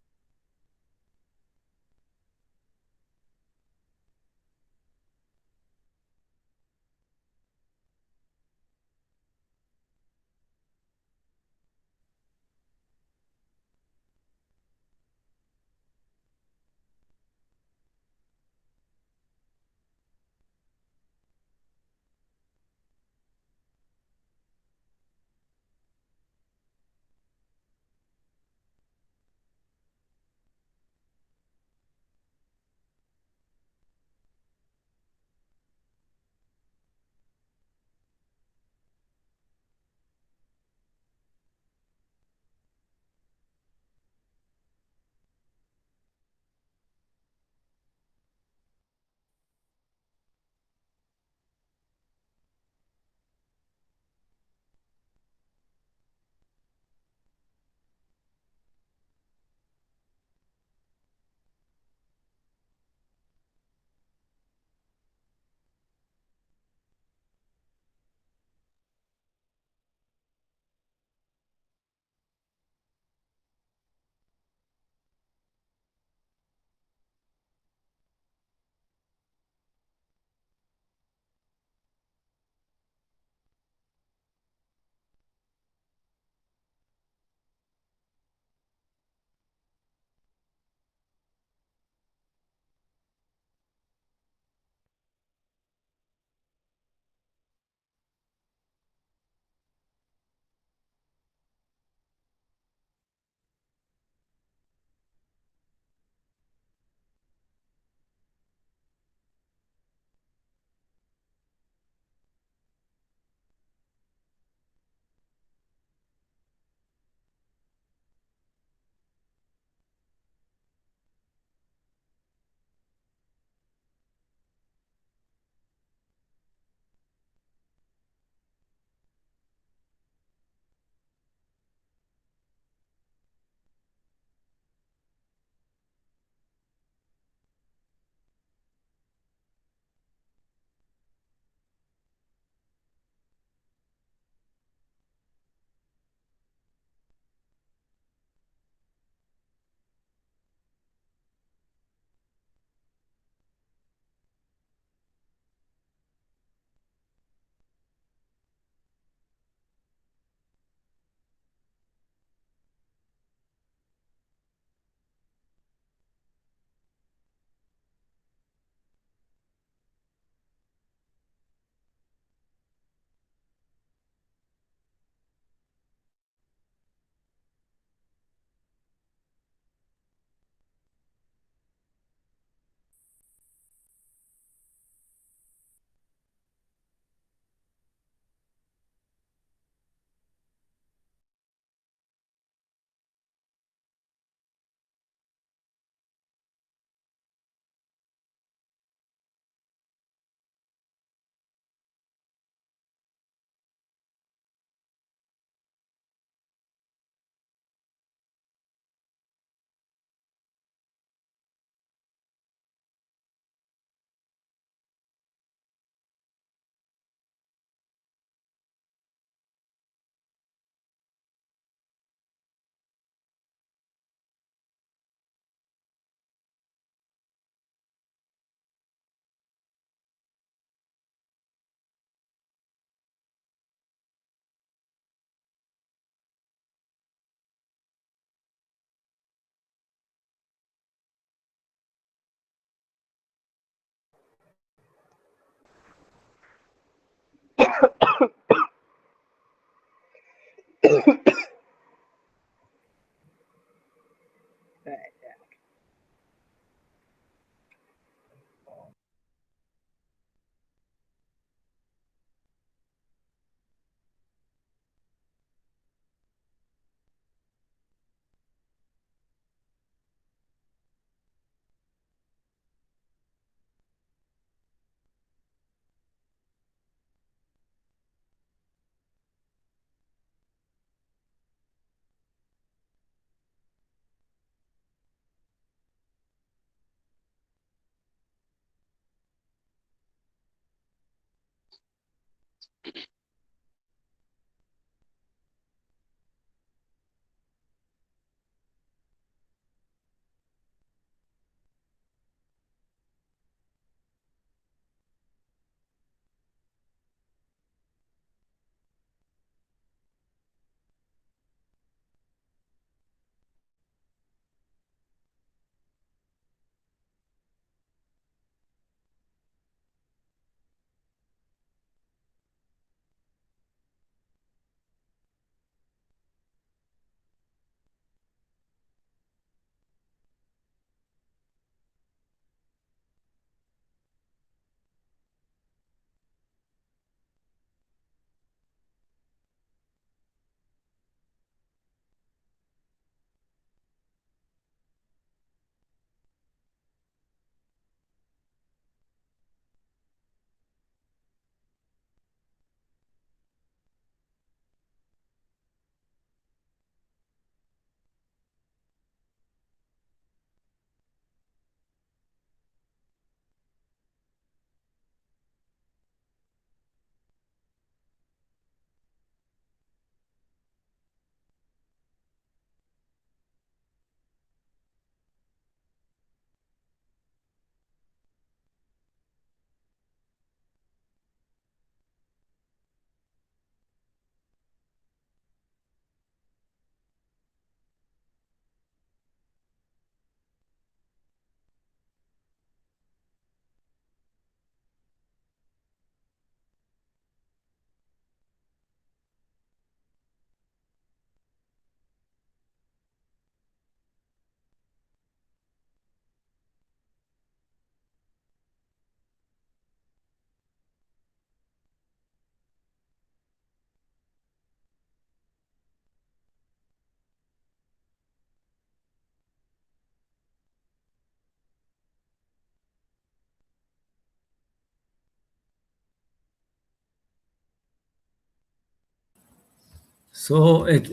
So it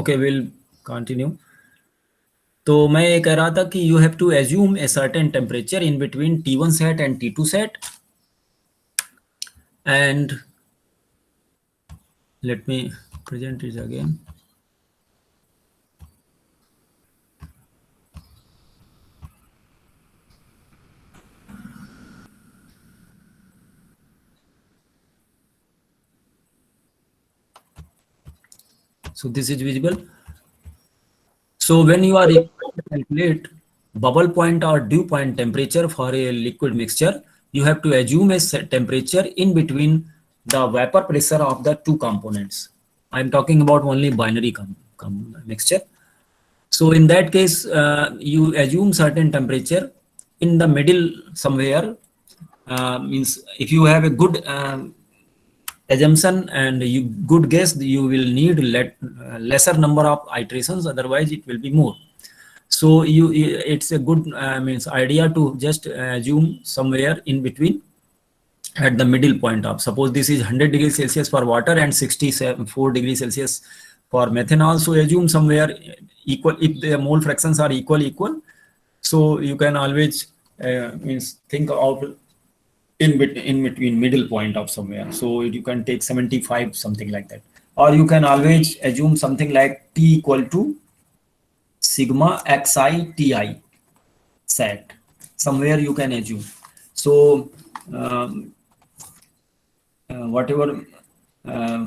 okay, we'll continue. तो मैं ये कह रहा था कि you have to assume a certain temperature in between T1 set and T2 set, and let me present it again. So this is visible. So when you are able to calculate bubble point or dew point temperature for a liquid mixture, you have to assume a set temperature in between the vapor pressure of the two components. I'm talking about only binary mixture. So in that case, you assume certain temperature in the middle somewhere. Means if you have a good assumption and you good guess, you will need lesser number of iterations, otherwise it will be more. So it's a good means idea to just assume somewhere in between at the middle point of, suppose this is 100 degrees Celsius for water and 64 degrees Celsius for methanol. So assume somewhere equal, if the mole fractions are equal. So you can always means think of in between middle point of somewhere. So you can take 75, something like that, or you can always assume something like T equal to sigma xi ti set. Somewhere you can assume. So whatever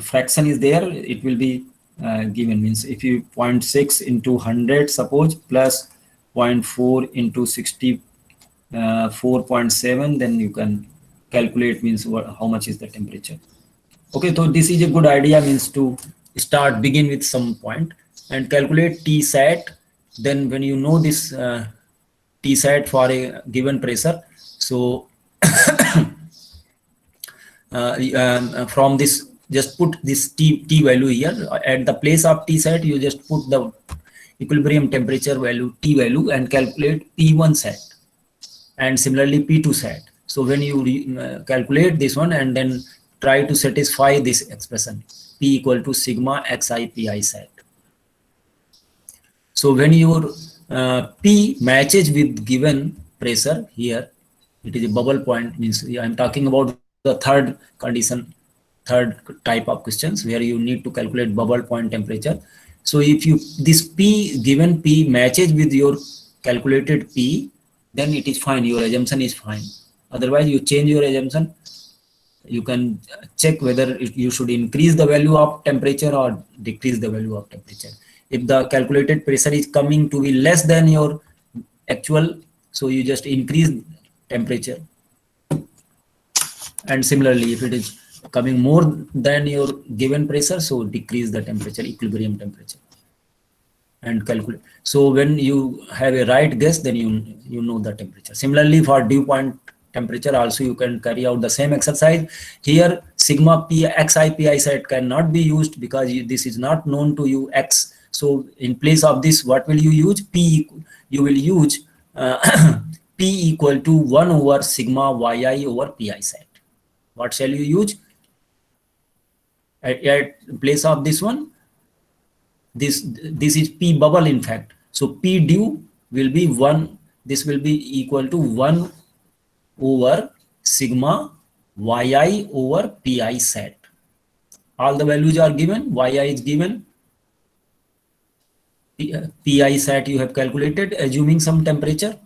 fraction is there, it will be given. Means if you 0.6 into 100 suppose plus 0.4 into 64.7, then you can calculate means how much is the temperature. Okay, so this is a good idea, means to begin with some point and calculate T sat. Then when you know this T sat for a given pressure, so from this just put this T value here at the place of T sat. You just put the equilibrium temperature value T value and calculate P1 sat, and similarly P2 sat. So when you calculate this one and then try to satisfy this expression P equal to sigma xi pi sat. So when your P matches with given pressure, here it is a bubble point, means I'm talking about the third condition, third type of questions where you need to calculate bubble point temperature. So if you this P given P matches with your calculated P, then it is fine, your assumption is fine. Otherwise you change your assumption. You can check whether you should increase the value of temperature or decrease the value of temperature. If the calculated pressure is coming to be less than your actual, so you just increase temperature. And similarly, if it is coming more than your given pressure, so decrease the temperature, equilibrium temperature, and calculate. So when you have a right guess, then you know the temperature. Similarly, for dew point temperature also you can carry out the same exercise. Here sigma p xi pi sat cannot be used because this is not known to you x. So in place of this, what will you use? P, you will use P equal to 1 over sigma yi over pi sat. What shall you use at place of this one? This is P bubble in fact. So P dew will be 1. This will be equal to 1 over sigma yi over pi sat. All the values are given. Yi is given. Pi sat you have calculated, assuming some temperature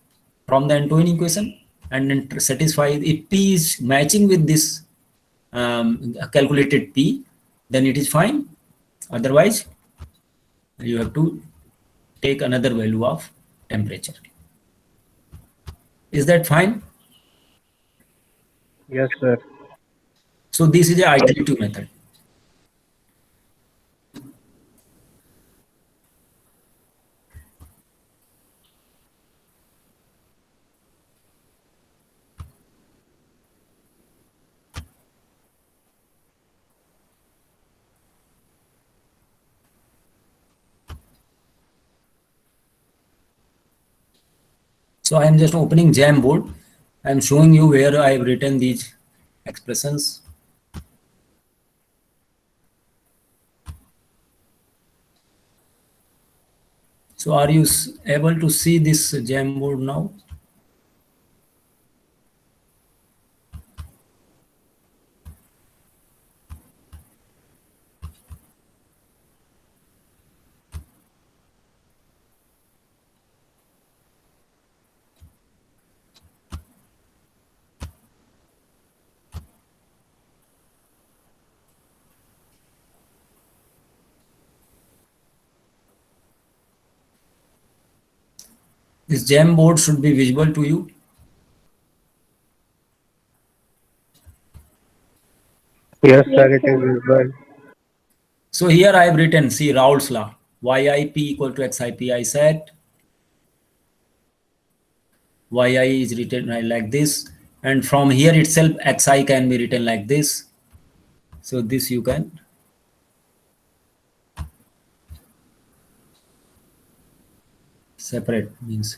from the Antoine equation, and then satisfy. If P is matching with this calculated P, then it is fine. Otherwise, you have to take another value of temperature. Is that fine? Yes, sir. So this is an iterative method. So I am just opening Jamboard. I am showing you where I have written these expressions. So are you able to see this Jamboard now? This Jamboard should be visible to you. Yes, sir, it is visible. So here I have written, see Raoult's law, YIP equal to XIPI set. YI is written like this. And from here itself, XI can be written like this. So this you can separate, means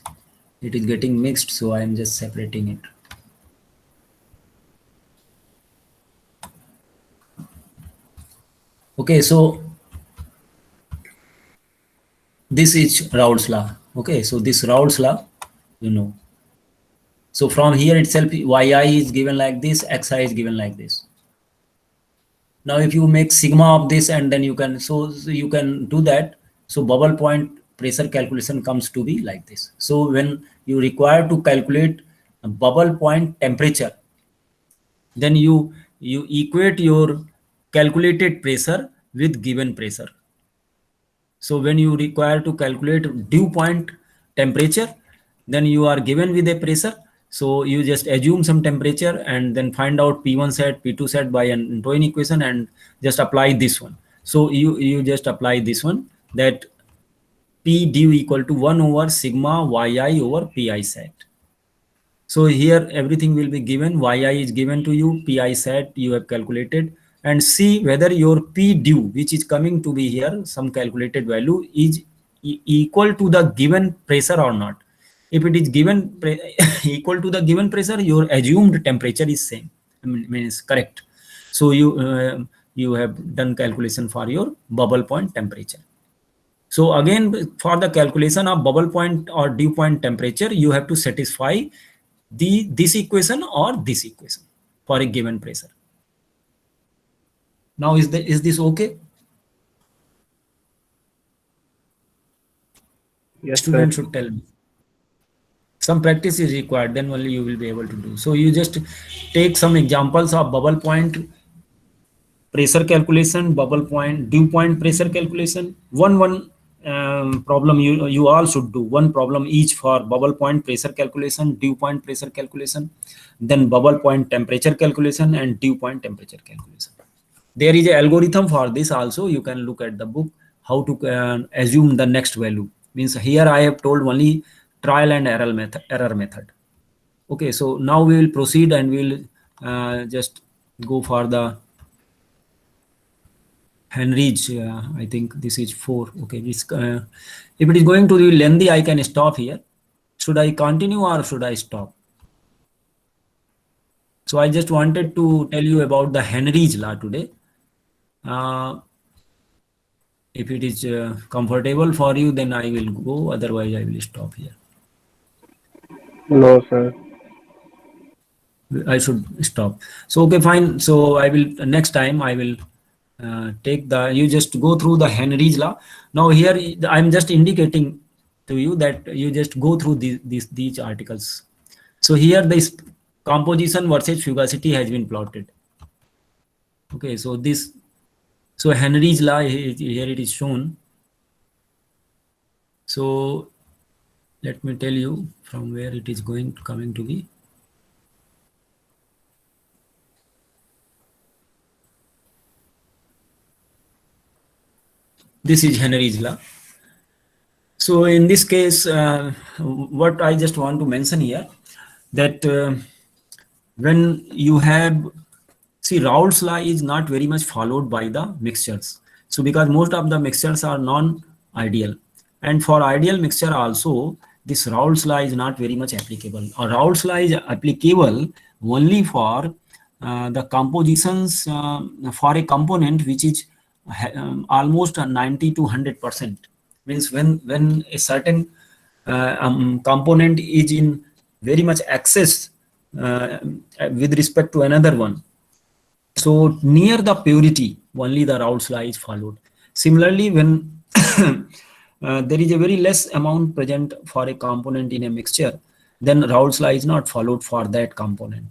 it is getting mixed. So I am just separating it. Okay, so this is Raoult's law. Okay, so this Raoult's law, you know. So from here itself, YI is given like this, XI is given like this. Now, if you make sigma of this and then you can, so you can do that. So bubble point pressure calculation comes to be like this. So when you require to calculate a bubble point temperature, then you equate your calculated pressure with given pressure. So when you require to calculate dew point temperature, then you are given with a pressure. So you just assume some temperature and then find out P1 set, P2 set by an Antoine equation and just apply this one. So you just apply this one, that P dew equal to 1 over sigma yi over Pi set. So here everything will be given. Yi is given to you, Pi set you have calculated, and see whether your P dew, which is coming to be here, some calculated value, is equal to the given pressure or not. If it is given equal to the given pressure, your assumed temperature is same. I mean, means correct. So you have done calculation for your bubble point temperature. So again, for the calculation of bubble point or dew point temperature, you have to satisfy this equation or this equation for a given pressure. Now, is this okay? Yes, Student sir. should tell me. Some practice is required, then only you will be able to do. So you just take some examples of bubble point pressure calculation, bubble point, dew point pressure calculation. One problem you all should do. One problem each for bubble point pressure calculation, dew point pressure calculation, then bubble point temperature calculation and dew point temperature calculation. There is an algorithm for this also. You can look at the book how to assume the next value. Means here I have told only trial and error method. Okay, so now we will proceed and we will just go for the Henry's. I think this is 4. Okay, if it is going to be lengthy, I can stop here. Should I continue or should I stop? So I just wanted to tell you about the Henry's law today. If it is comfortable for you, then I will go. Otherwise, I will stop here. No, sir. I should stop. So okay, fine. So I will next time I will take the. You just go through the Henry's law. Now here I'm just indicating to you that you just go through these articles. So here this composition versus fugacity has been plotted. Okay, so this. So Henry's law here it is shown. So let me tell you from where it is coming to be. This is Henry's law. So in this case, what I just want to mention here, that when you have, see, Raoult's law is not very much followed by the mixtures. So because most of the mixtures are non-ideal, and for ideal mixture also, this Raoult's law is not very much applicable. Or Raoult's law is applicable only for the compositions for a component which is almost 90 to 100%. means when a certain component is in very much excess with respect to another one, so near the purity only the Raoult's law is followed. Similarly, when there is a very less amount present for a component in a mixture, then Raoult's law is not followed for that component.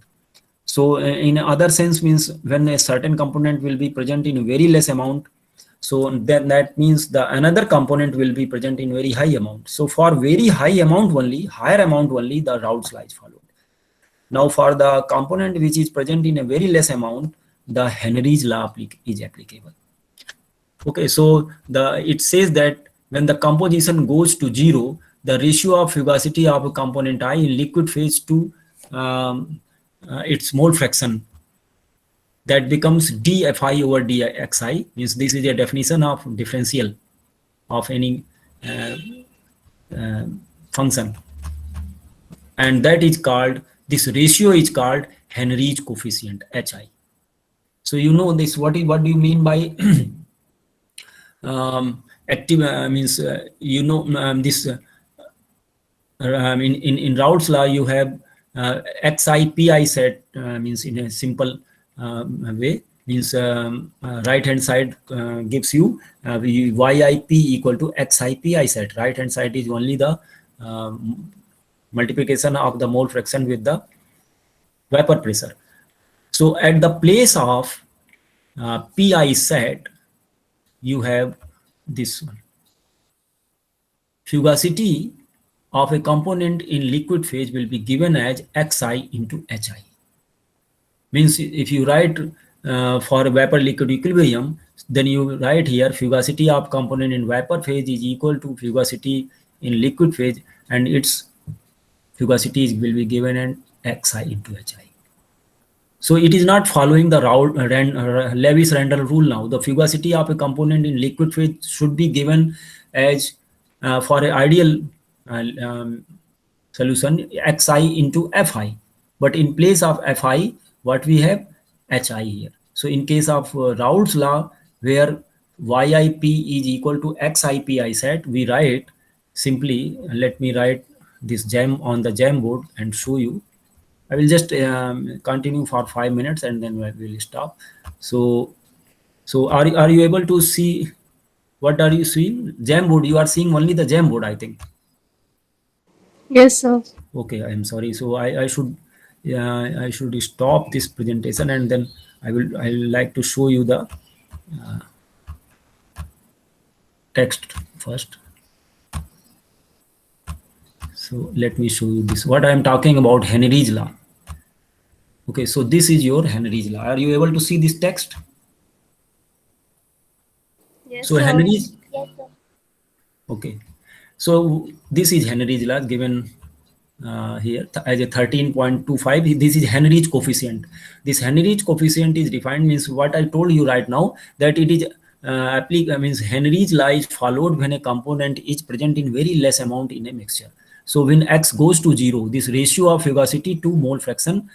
So in other sense means when a certain component will be present in very less amount, so then that means the another component will be present in very high amount. So for very high amount only, higher amount only, the Raoult's law is followed. Now for the component which is present in a very less amount, the Henry's law is applicable. Okay, so it says that when the composition goes to 0, the ratio of fugacity of a component I in liquid phase to its mole fraction, that becomes dFi over dxi, means this is a definition of differential of any function, and that is called, this ratio is called Henry's coefficient, Hi. So you know this, what do you mean by active means this in Raoult's law you have xi pi set, means in a simple way, means right hand side gives you yip equal to xi pi set. Right hand side is only the multiplication of the mole fraction with the vapor pressure. So at the place of pi set, you have this one. Fugacity of a component in liquid phase will be given as xi into hi. Means if you write for vapor liquid equilibrium, then you write here fugacity of component in vapor phase is equal to fugacity in liquid phase, and its fugacity will be given as xi into hi. So it is not following the Lewis-Randall rule now. The fugacity of a component in liquid phase should be given as for an ideal solution xi into fi. But in place of fi, what we have? Hi here. So in case of Raoult's law, where yip is equal to xi pi set, we write simply, let me write this gem on the Jamboard and show you. I will just continue for 5 minutes and then we will stop. So are you able to see? What are you seeing? Jamboard. You are seeing only the Jamboard, I think. Yes, sir. Okay, I am sorry. So I should stop this presentation and then I will like to show you the text first. So let me show you this. What I am talking about, Henry's law. Okay, so this is your Henry's law. Are you able to see this text? Yes, So sir. Henry's. Yes, sir. Okay, so this is Henry's law given here as a 13.25. This is Henry's coefficient. This Henry's coefficient is defined, means what I told you right now, that it is means Henry's law is followed when a component is present in very less amount in a mixture. So when x goes to 0, this ratio of fugacity to mole fraction,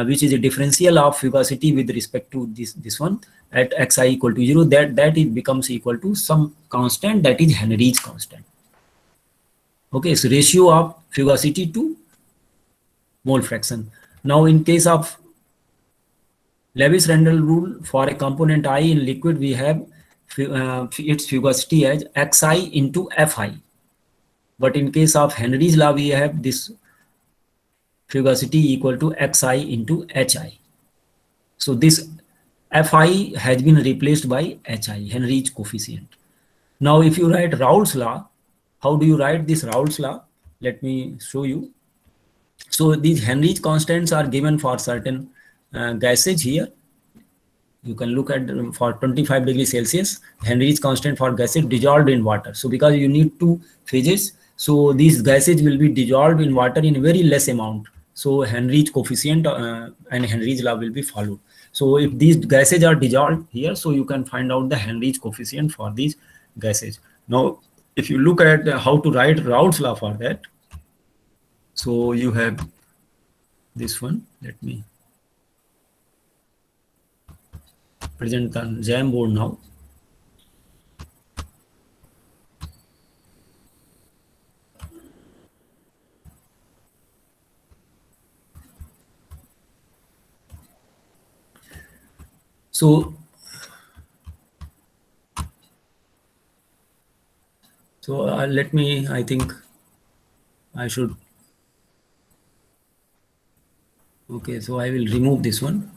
which is a differential of fugacity with respect to this one at xi equal to 0, that it becomes equal to some constant, that is Henry's constant. Okay, so ratio of fugacity to mole fraction. Now in case of Lewis-Randall rule, for a component I in liquid, we have its fugacity as xi into fi. But in case of Henry's law, we have this fugacity equal to xi into hi. So this fi has been replaced by hi, Henry's coefficient. Now if you write Raoult's law, how do you write this Raoult's law? Let me show you. So these Henry's constants are given for certain gases here. You can look at for 25 degrees Celsius, Henry's constant for gases dissolved in water. So because you need two phases, so these gases will be dissolved in water in very less amount. So Henry's coefficient and Henry's law will be followed. So if these gases are dissolved here, so you can find out the Henry's coefficient for these gases. Now, if you look at how to write Raoult's law for that, so you have this one. Let me present on Jamboard now. So let me, I think I should, okay, so I will remove this one.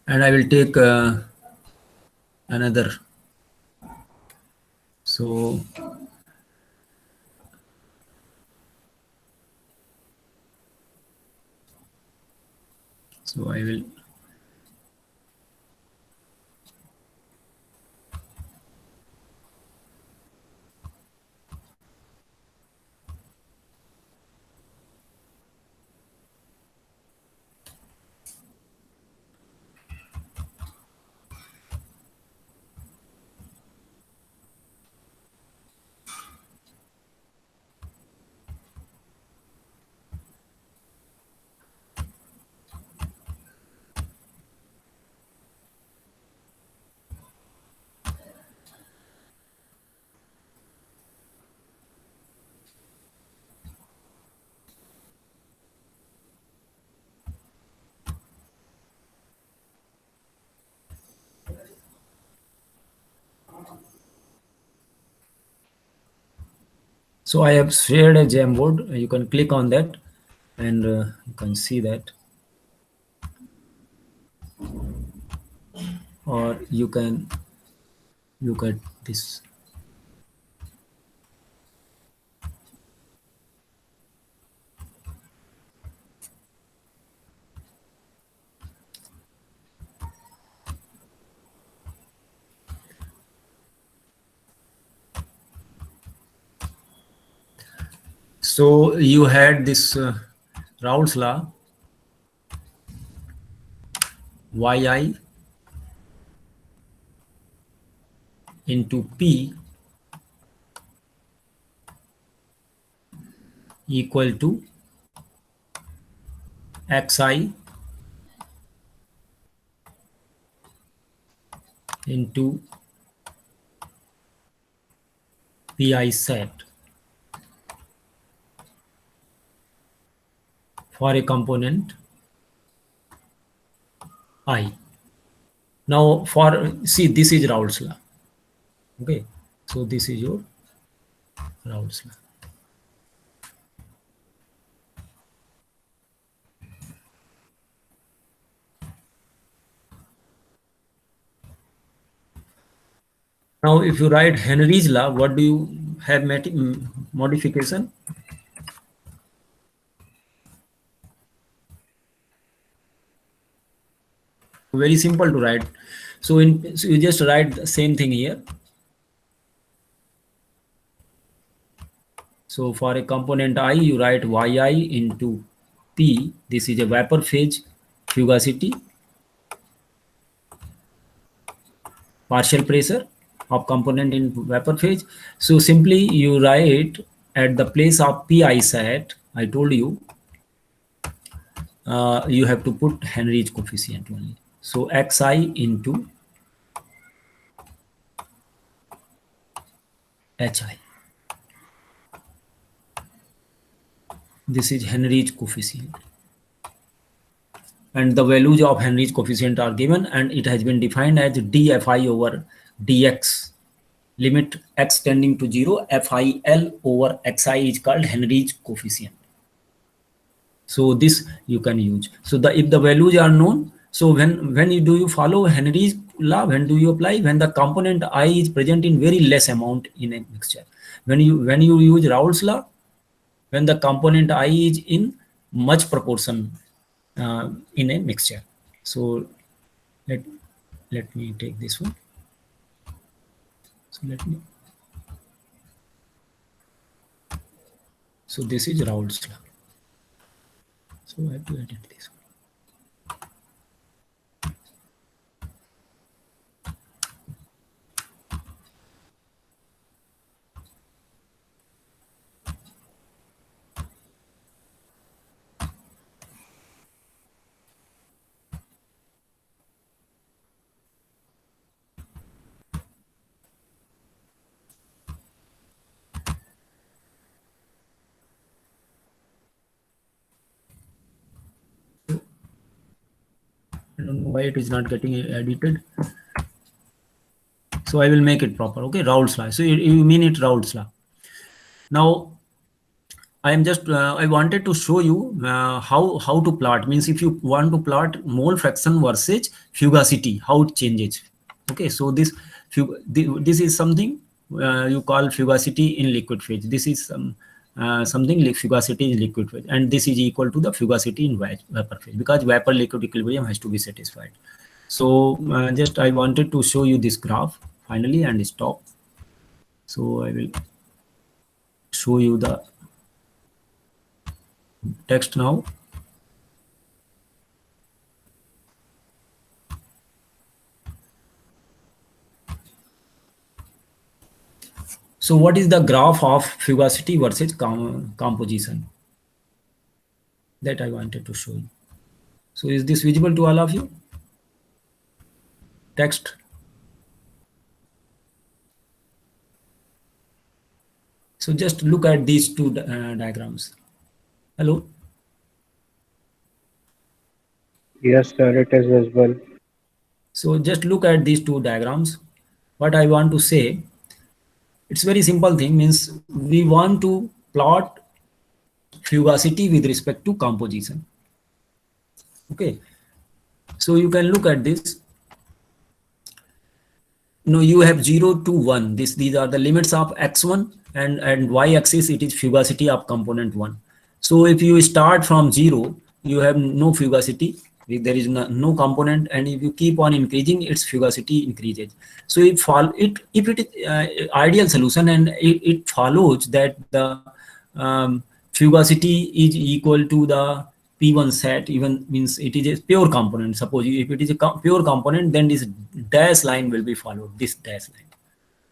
And I will take another. So I will, so I have shared a Jamboard. You can click on that and you can see that, or you can look at this. So you had this Raoult's law, yi into p equal to xi into pi set for a component I. Now for, see, this is Raoult's law. Okay, so this is your Raoult's law. Now if you write Henry's law, what do you have modification? Very simple to write. So you just write the same thing here. So for a component I, you write yi into p. This is a vapor phase fugacity, partial pressure of component in vapor phase. So simply you write at the place of pi set, I told you, you have to put Henry's coefficient only. So xi into hi. This is Henry's coefficient. And the values of Henry's coefficient are given, and it has been defined as dfi over dx. Limit x tending to 0, fil over xi is called Henry's coefficient. So this you can use. So if the values are known, so when you follow Henry's law, when do you apply? When the component I is present in very less amount in a mixture. When you use Raoult's law, when the component I is in much proportion in a mixture. So let me take this one. So this is Raoult's law. So I have to edit this one. don't know why it is not getting edited. So I will make it proper. Okay, Raoult's law. So you mean it Raoult's law. Now I am just I wanted to show you how to plot. Means if you want to plot mole fraction versus fugacity, how it changes. Okay, so this is something you call fugacity in liquid phase. This is something like fugacity in liquid phase, and this is equal to the fugacity in vapor phase, because vapor liquid equilibrium has to be satisfied. So just I wanted to show you this graph finally and stop. So I will show you the text now. So what is the graph of fugacity versus composition? That I wanted to show you. So is this visible to all of you? Text. So just look at these two diagrams. Hello? Yes, sir, it is visible. So just look at these two diagrams. What I want to say, it's very simple thing, means we want to plot fugacity with respect to composition. Okay. So you can look at this. No, you have 0 to 1. These are the limits of x1, and y-axis it is fugacity of component 1. So if you start from 0, you have no fugacity. There is no component, and if you keep on increasing, its fugacity increases. So if it is ideal solution, and it follows that the fugacity is equal to the P1 set, even means it is a pure component. Suppose if it is a pure component, then this dash line will be followed, this dash line.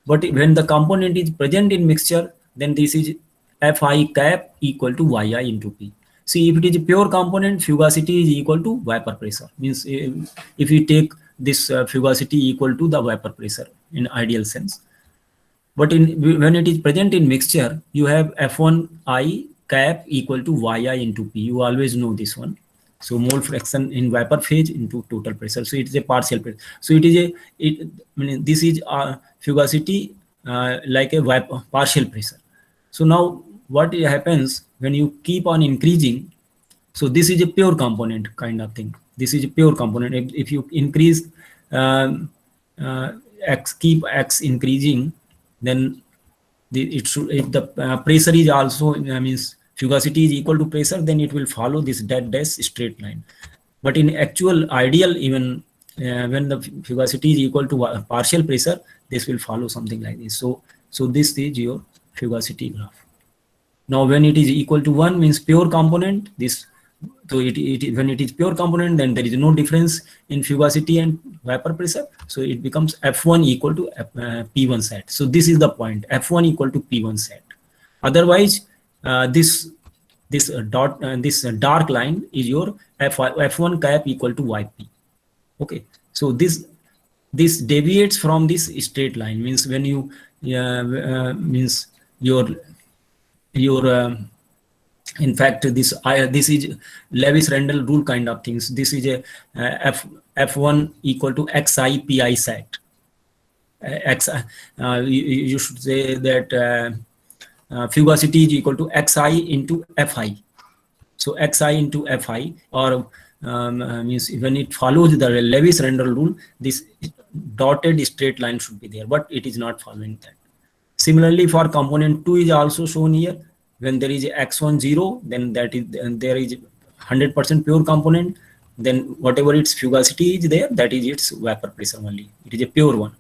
But when the component is present in mixture, then this is Fi cap equal to Yi into P. See, if it is a pure component, fugacity is equal to vapor pressure. Means if you take this fugacity equal to the vapor pressure in ideal sense. But when it is present in mixture, you have F1I cap equal to Yi into P. You always know this one. So mole fraction in vapor phase into total pressure. So it is a partial pressure. So it is this is fugacity like a partial pressure. So now what happens when you keep on increasing? So this is a pure component kind of thing. This is a pure component. If you increase x, keep x increasing, then if the pressure is also means fugacity is equal to pressure, then it will follow this dash straight line. But in actual ideal, even when the fugacity is equal to partial pressure, this will follow something like this. So this is your fugacity graph. Now when it is equal to 1 means pure component, this, so when it is pure component, then there is no difference in fugacity and vapor pressure. So it becomes F1 equal to P1 set. So this is the point, F1 equal to P1 set. Otherwise, this dark line is your F1 cap equal to YP. Okay, so this deviates from this straight line, means when you means your in fact this is Lewis-Rendell rule kind of things. This is a F1 equal to XI PI set. You should say that fugacity is equal to Xi into Fi. So Xi into Fi, or means when it follows the Lewis-Rendell rule, this dotted straight line should be there, but it is not following that. Similarly, for component 2 is also shown here. When there is x1 0, then that is there is 100% pure component. Then whatever its fugacity is there, that is its vapor pressure only. It is a pure one.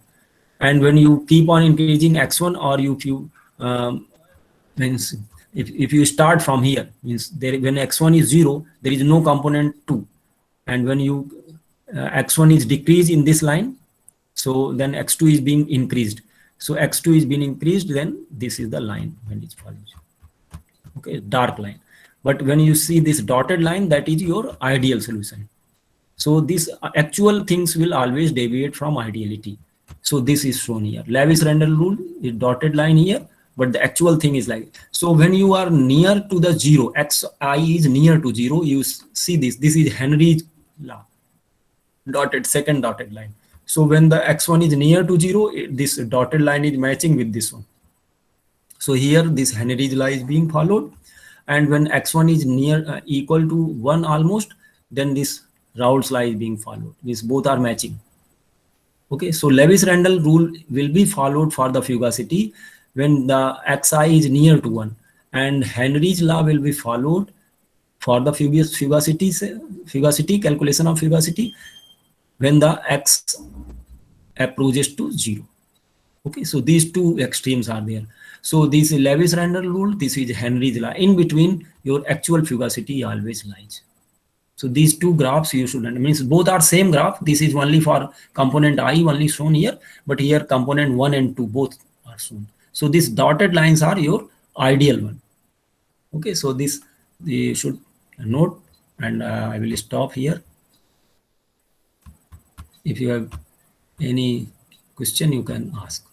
And when you keep on increasing x1, or means if you start from here, means there when x1 is 0, there is no component 2, and when you x1 is decreased in this line, so then x2 is being increased. So x2 is being increased, then this is the line when it follows. Okay, dark line. But when you see this dotted line, that is your ideal solution. So these actual things will always deviate from ideality. So this is shown here. Lewis-Rendell rule is dotted line here, but the actual thing is like, so when you are near to the 0, xi is near to 0, you see this is Henry's law. second dotted line. So when the x1 is near to 0, this dotted line is matching with this one. So here this Henry's law is being followed, and when x1 is near equal to 1 almost, then this Raoult's law is being followed. These both are matching. Okay, so Lewis-Randall rule will be followed for the fugacity when the xi is near to 1, and Henry's law will be followed for the fugacity calculation of fugacity when the x approaches to 0. Okay, so these two extremes are there. So this is Lewis-Randall rule, this is Henry's law. In between, your actual fugacity always lies. So these two graphs you should understand. Means both are same graph. This is only for component I only shown here, but here component 1 and 2 both are shown. So these dotted lines are your ideal one. Okay, so this you should note, and I will stop here. If you have any question, you can ask.